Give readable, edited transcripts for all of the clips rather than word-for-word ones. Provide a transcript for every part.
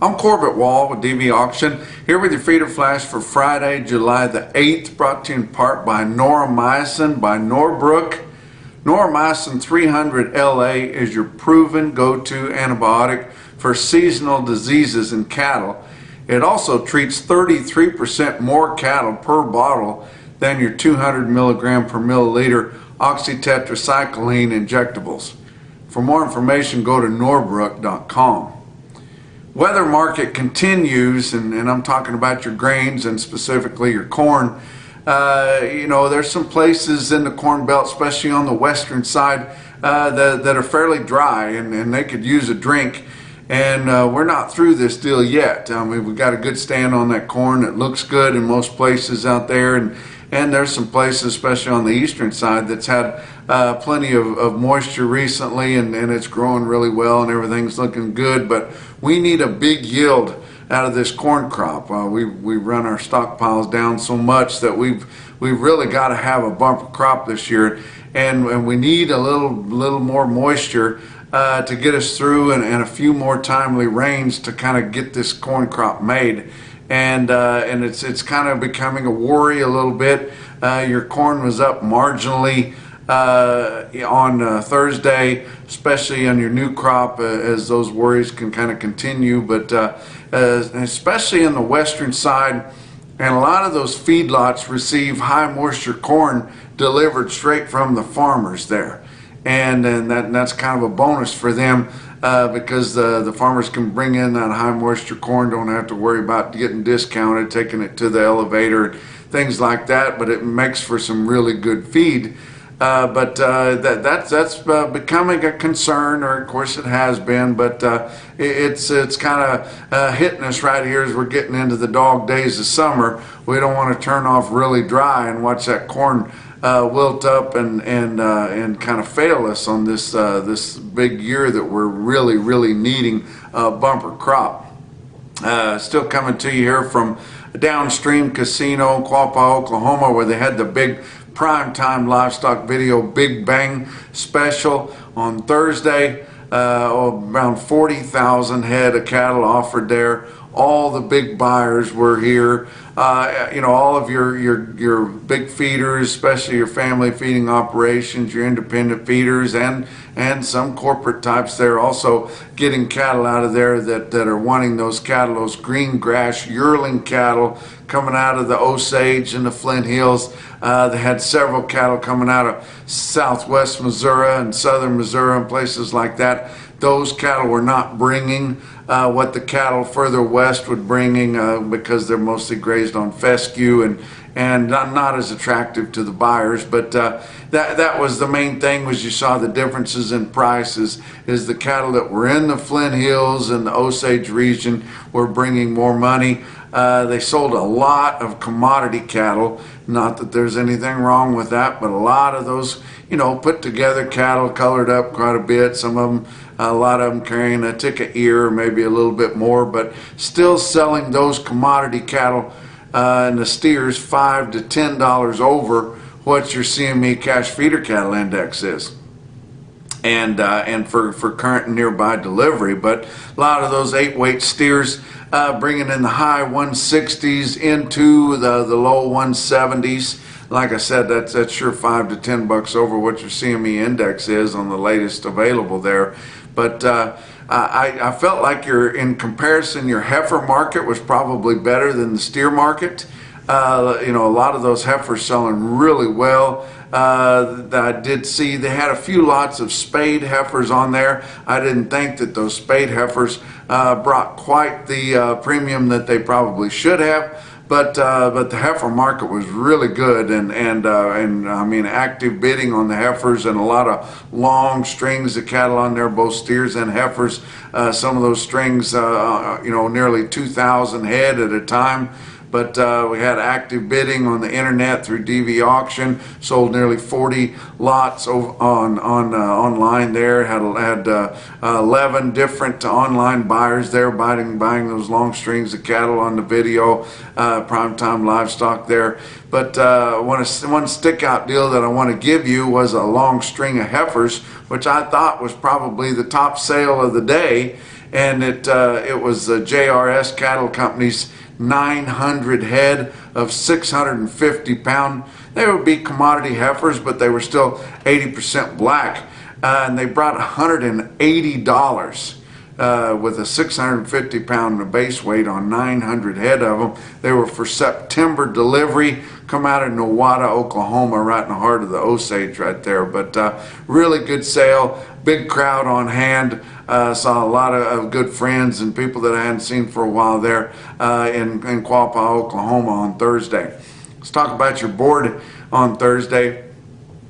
I'm Corbett Wall with DV Auction, here with your feeder flash for Friday, July the 8th, brought to you in part by Noromycin by Norbrook. Noromycin 300 LA is your proven go-to antibiotic for seasonal diseases in cattle. It also treats 33% more cattle per bottle than your 200 milligram per milliliter oxytetracycline injectables. For more information, go to norbrook.com. Weather market continues, and I'm talking about your grains and specifically your corn. There's some places in the corn belt, especially on the western side, that are fairly dry, and they could use a drink. And we're not through this deal yet. I mean, we've got a good stand on that corn. It looks good in most places out there, and there's some places, especially on the eastern side, that's had plenty of moisture recently, and it's growing really well and everything's looking good. But we need a big yield out of this corn crop. We run our stockpiles down so much that we've really got to have a bumper crop this year, and we need a little more moisture to get us through, and a few more timely rains to kind of get this corn crop made. And it's kind of becoming a worry a little bit. Your corn was up marginally on Thursday, especially on your new crop, as those worries can kind of continue. But especially in the western side, and a lot of those feedlots receive high moisture corn delivered straight from the farmers there, and that's kind of a bonus for them. Because the farmers can bring in that high moisture corn, don't have to worry about getting discounted, taking it to the elevator, things like that. But it makes for some really good feed. But that's becoming a concern, or of course it has been. But it's kind of hitting us right here as we're getting into the dog days of summer. We don't want to turn off really dry and watch that corn wilt up and kind of fail us on this big year that we're really needing a bumper crop. Still coming to you here from Downstream Casino in Quapaw, Oklahoma, where they had the big primetime livestock video Big Bang special on Thursday. Around 40,000 head of cattle offered there. All the big buyers were here. All of your big feeders, especially your family feeding operations, your independent feeders, and some corporate types there also getting cattle out of there that are wanting those cattle, those green grass yearling cattle coming out of the Osage and the Flint Hills. They had several cattle coming out of southwest Missouri and southern Missouri and places like that. Those cattle were not bringing what the cattle further west would bringing because they're mostly grazed on fescue and not as attractive to the buyers. But that was the main thing, was you saw the differences in prices. Is the cattle that were in the Flint Hills and the Osage region were bringing more money. They sold a lot of commodity cattle. Not that there's anything wrong with that, but a lot of those, put together cattle, colored up quite a bit. Some of them, a lot of them carrying a ticket ear, or maybe a little bit more, but still selling those commodity cattle and the steers $5 to $10 over what your CME cash feeder cattle index is. And for current and nearby delivery. But a lot of those 8-weight steers bringing in the high 160s into the low 170s. Like I said, that's sure $5 to $10 over what your CME index is on the latest available there. But I felt like in comparison, your heifer market was probably better than the steer market. A lot of those heifers selling really well. I did see they had a few lots of spayed heifers on there. I didn't think that those spayed heifers brought quite the premium that they probably should have. But the heifer market was really good, and I mean, active bidding on the heifers, and a lot of long strings of cattle on there, both steers and heifers. Some of those strings, nearly 2,000 head at a time. But we had active bidding on the internet through DV Auction. Sold nearly 40 lots online there. Had 11 different online buyers there buying those long strings of cattle on the video. Primetime livestock there. But one stick out deal that I want to give you was a long string of heifers, which I thought was probably the top sale of the day. and it was the JRS Cattle Company's 900 head of 650 pound. They would be commodity heifers, but they were still 80% black, and they brought $180 with a 650 pound base weight on 900 head of them. They were for September delivery, come out of Nowata, Oklahoma, right in the heart of the Osage right there. But really good sale, big crowd on hand. Saw a lot of good friends and people that I hadn't seen for a while there in Quapaw, Oklahoma on Thursday. Let's talk about your board on Thursday.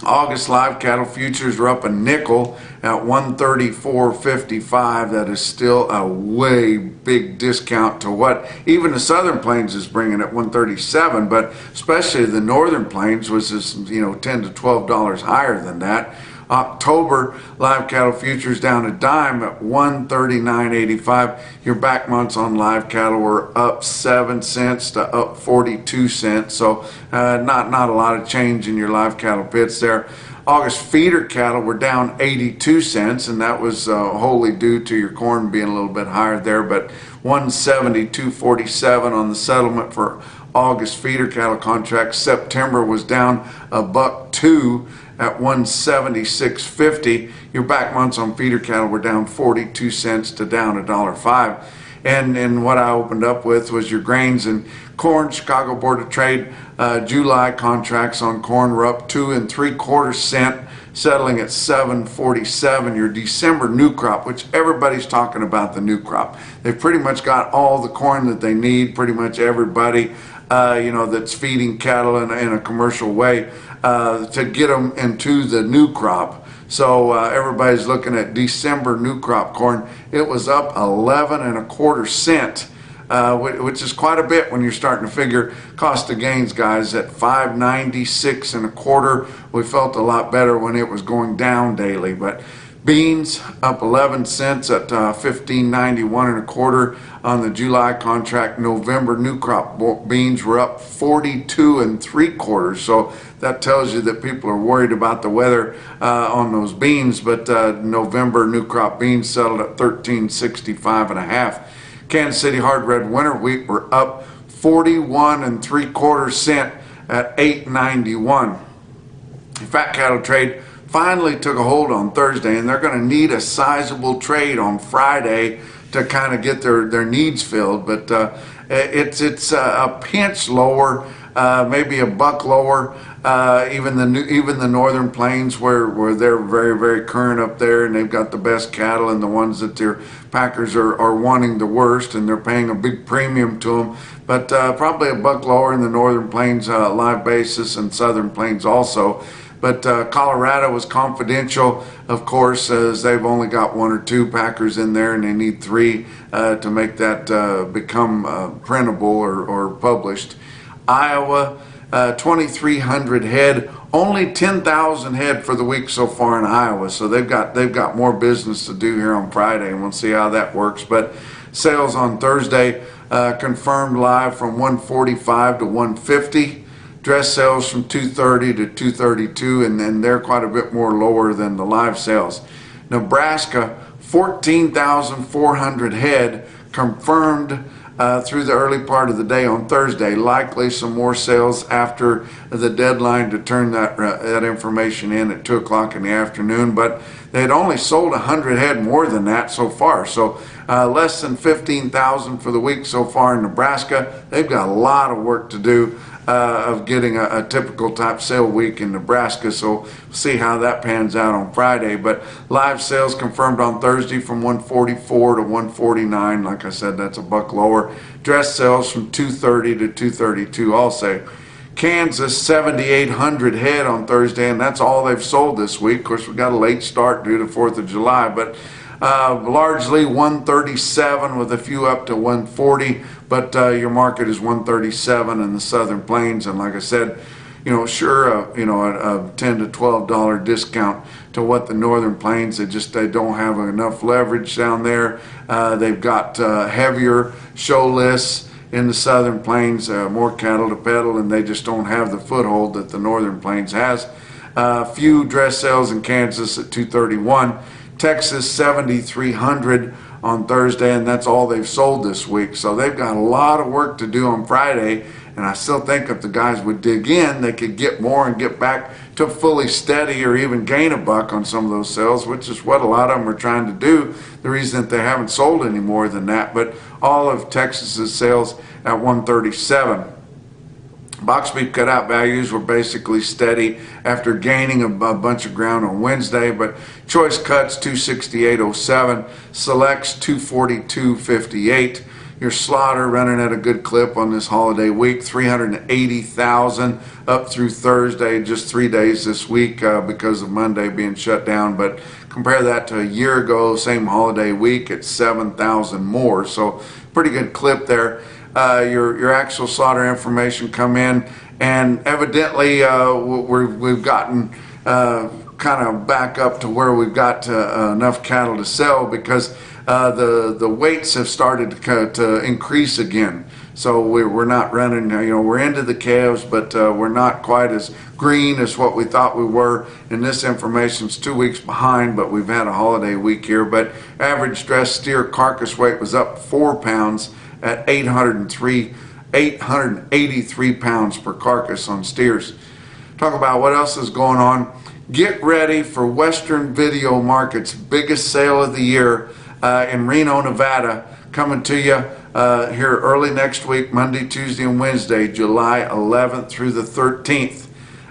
August live cattle futures are up a nickel at 134.55. That is still a way big discount to what even the Southern Plains is bringing at 137, but especially the Northern Plains was just, $10 to $12 higher than that. October live cattle futures down a dime at 139.85. Your back months on live cattle were up 7 cents to up 42 cents. So not a lot of change in your live cattle pits there. August feeder cattle were down 82 cents, and that was wholly due to your corn being a little bit higher there, but 172.47 on the settlement for August feeder cattle contracts. September was down $1.02 at 176.50. Your back months on feeder cattle were down 42 cents to down $1.05. And what I opened up with was your grains and corn. Chicago Board of Trade July contracts on corn were up 2 3/4 cents, settling at 7.47. Your December new crop, which everybody's talking about the new crop. They've pretty much got all the corn that they need, pretty much everybody that's feeding cattle in a commercial way to get them into the new crop. So everybody's looking at December new crop corn. It was up 11 1/4 cents, which is quite a bit when you're starting to figure cost of gains, guys, at 5.96 1/4. We felt a lot better when it was going down daily. But beans up 11 cents at 15.91 1/4 on the July contract. November new crop beans were up 42 3/4. So that tells you that people are worried about the weather on those beans. But November new crop beans settled at 13.65 1/2. Kansas City hard red winter wheat were up 41 3/4 cents at 8.91. Fat cattle trade finally took a hold on Thursday, and they're going to need a sizable trade on Friday to kind of get their needs filled. But it's a pinch lower, maybe a buck lower. Even the Northern Plains where they're very, very current up there, and they've got the best cattle and the ones that their packers are wanting the worst, and they're paying a big premium to them. But probably a buck lower in the Northern Plains live basis, and Southern Plains also. But Colorado was confidential, of course, as they've only got 1 or 2 packers in there, and they need 3 to make that become printable or published. Iowa, 2,300 head, only 10,000 head for the week so far in Iowa. So they've got more business to do here on Friday, and we'll see how that works. But sales on Thursday confirmed live from 145 to 150. Dress sales from 230 to 232, and then they're quite a bit more lower than the live sales. Nebraska, 14,400 head confirmed through the early part of the day on Thursday. Likely some more sales after the deadline to turn that information in at 2 o'clock in the afternoon, but they had only sold 100 head more than that so far. So less than 15,000 for the week so far in Nebraska. They've got a lot of work to do of getting a typical type sale week in Nebraska. So we'll see how that pans out on Friday. But live sales confirmed on Thursday from 144 to 149. Like I said, that's a buck lower. Dress sales from 230 to 232 also. Kansas, 7,800 head on Thursday, and that's all they've sold this week. Of course, we got a late start due to 4th of July, but largely 137 with a few up to 140, but your market is 137 in the Southern Plains, and like I said, sure, a $10 to $12 discount to what the Northern Plains. They don't have enough leverage down there. They've got heavier show lists in the Southern Plains, more cattle to peddle, and they just don't have the foothold that the Northern Plains has. Few dress sales in Kansas at 231. Texas, 7,300 on Thursday, and that's all they've sold this week. So they've got a lot of work to do on Friday, and I still think if the guys would dig in, they could get more and get back to fully steady or even gain a buck on some of those sales, which is what a lot of them are trying to do. The reason that they haven't sold any more than that, but all of Texas's sales at 137. Box beef cutout values were basically steady after gaining a bunch of ground on Wednesday, but choice cuts 268.07, selects 242.58. Your slaughter running at a good clip on this holiday week, 380,000 up through Thursday, just 3 days this week because of Monday being shut down. But compare that to a year ago, same holiday week, it's 7,000 more. So pretty good clip there. Your actual slaughter information come in, and evidently we've gotten kind of back up to where we've got enough cattle to sell, because the weights have started to increase again. So we're not running, we're into the calves, but we're not quite as green as what we thought we were. And this information's 2 weeks behind, but we've had a holiday week here. But average dressed steer carcass weight was up 4 pounds at 883 pounds per carcass on steers. Talk about what else is going on. Get ready for Western Video Market's biggest sale of the year in Reno, Nevada, coming to you here early next week, Monday, Tuesday, and Wednesday, July 11th through the 13th.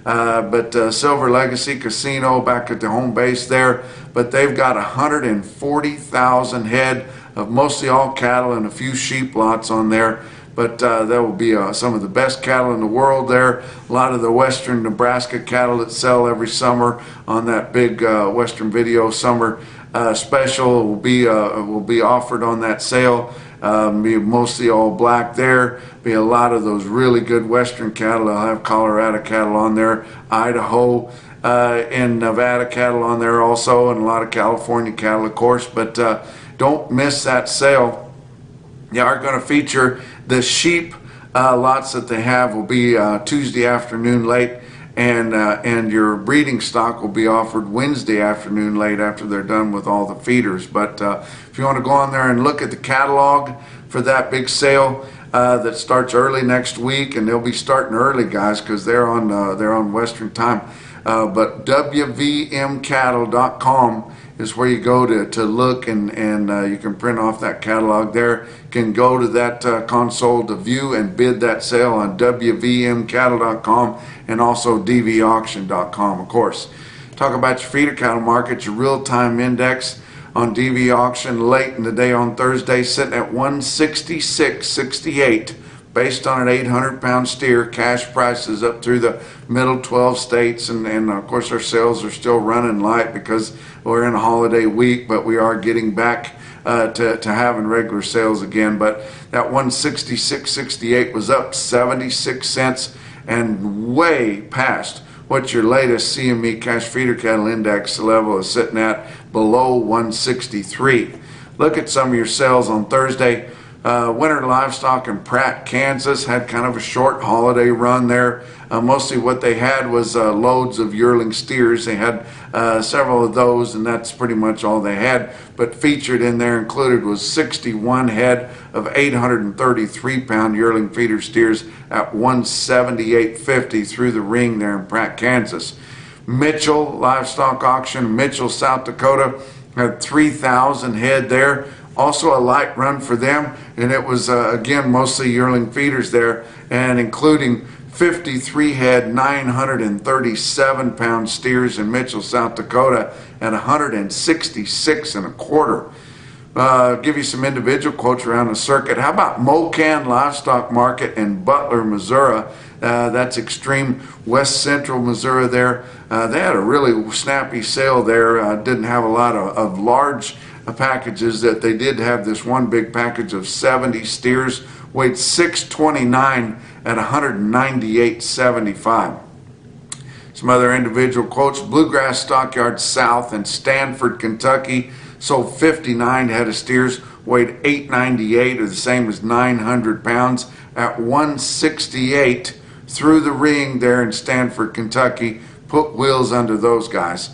But Silver Legacy Casino back at the home base there, but they've got 140,000 head of mostly all cattle and a few sheep lots on there. But there will be some of the best cattle in the world there. A lot of the western Nebraska cattle that sell every summer on that big Western Video summer special will be offered on that sale. Be mostly all black there. Be a lot of those really good western cattle. They'll have Colorado cattle on there, Idaho and Nevada cattle on there also, and a lot of California cattle, of course. But don't miss that sale. They are going to feature the sheep lots that they have will be Tuesday afternoon late, and your breeding stock will be offered Wednesday afternoon late after they're done with all the feeders. But if you want to go on there and look at the catalog for that big sale that starts early next week, and they'll be starting early, guys, because they're on Western time. But WVMcattle.com is where you go to look, and you can print off that catalog there. You can go to that console to view and bid that sale on WVMcattle.com and also DVauction.com, of course. Talk about your feeder cattle market, your real-time index on DV Auction late in the day on Thursday, sitting at 166.68. Based on an 800-pound steer, cash prices up through the middle 12 states, and of course our sales are still running light because we're in a holiday week, but we are getting back to having regular sales again. But that 166.68 was up 76 cents and way past what your latest CME cash feeder cattle index level is sitting at, below 163. Look at some of your sales on Thursday. Winter Livestock in Pratt, Kansas had kind of a short holiday run there. Mostly what they had was loads of yearling steers. They had several of those, and that's pretty much all they had. But featured in there included was 61 head of 833-pound yearling feeder steers at 178.50 through the ring there in Pratt, Kansas. Mitchell Livestock Auction, Mitchell, South Dakota, had 3,000 head there. Also a light run for them, and it was again mostly yearling feeders there, and including 53 head 937-pound steers in Mitchell, South Dakota at 166.25. Give you some individual quotes around the circuit. How about Mocan Livestock Market in Butler, Missouri? That's extreme west central Missouri there. They had a really snappy sale there. Didn't have a lot of large packages. That they did have this one big package of 70 steers, weighed 629 at 198.75. Some other individual quotes. Bluegrass Stockyard South in Stanford, Kentucky, sold 59 head of steers, weighed 898, or the same as 900 pounds, at 168 through the ring there in Stanford, Kentucky. Put wheels under those guys.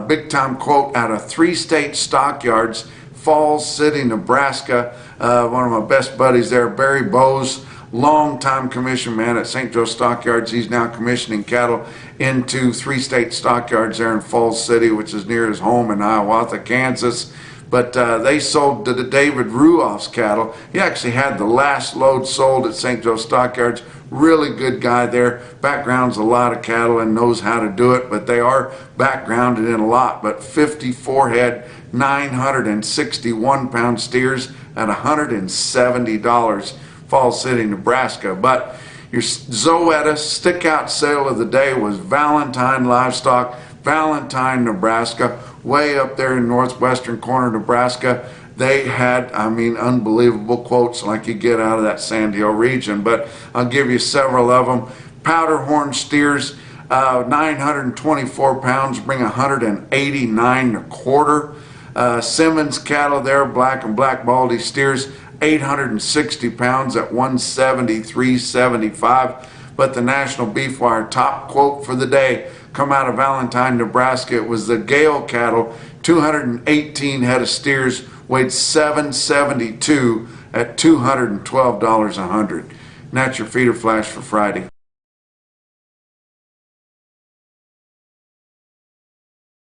Big time quote out of 3 state stockyards. Falls City, Nebraska. One of my best buddies there, Barry Bowes, longtime commission man at St. Joe Stockyards. He's now commissioning cattle into 3 state stockyards there in Falls City, which is near his home in Hiawatha, Kansas. But they sold to the David Ruoff's cattle. He actually had the last load sold at St. Joe Stockyards. Really good guy there. Backgrounds a lot of cattle and knows how to do it, but they are backgrounded in a lot. But 54 head, 961 pound steers at $170, Falls City, Nebraska. But your Zoetta stick out sale of the day was Valentine Livestock, Valentine, Nebraska, way up there in northwestern corner Nebraska. They had, I mean, unbelievable quotes like you get out of that Sand Hill region, but I'll give you several of them. Powder horn steers, 924 pounds, bring 189 and a quarter. Simmons cattle there, black and black baldy steers, 860 pounds at 173.75. But the National Beef Wire top quote for the day come out of Valentine, Nebraska. It was the Gale cattle, 218 head of steers, weighed 772 at $212 a hundred. And that's your feeder flash for Friday.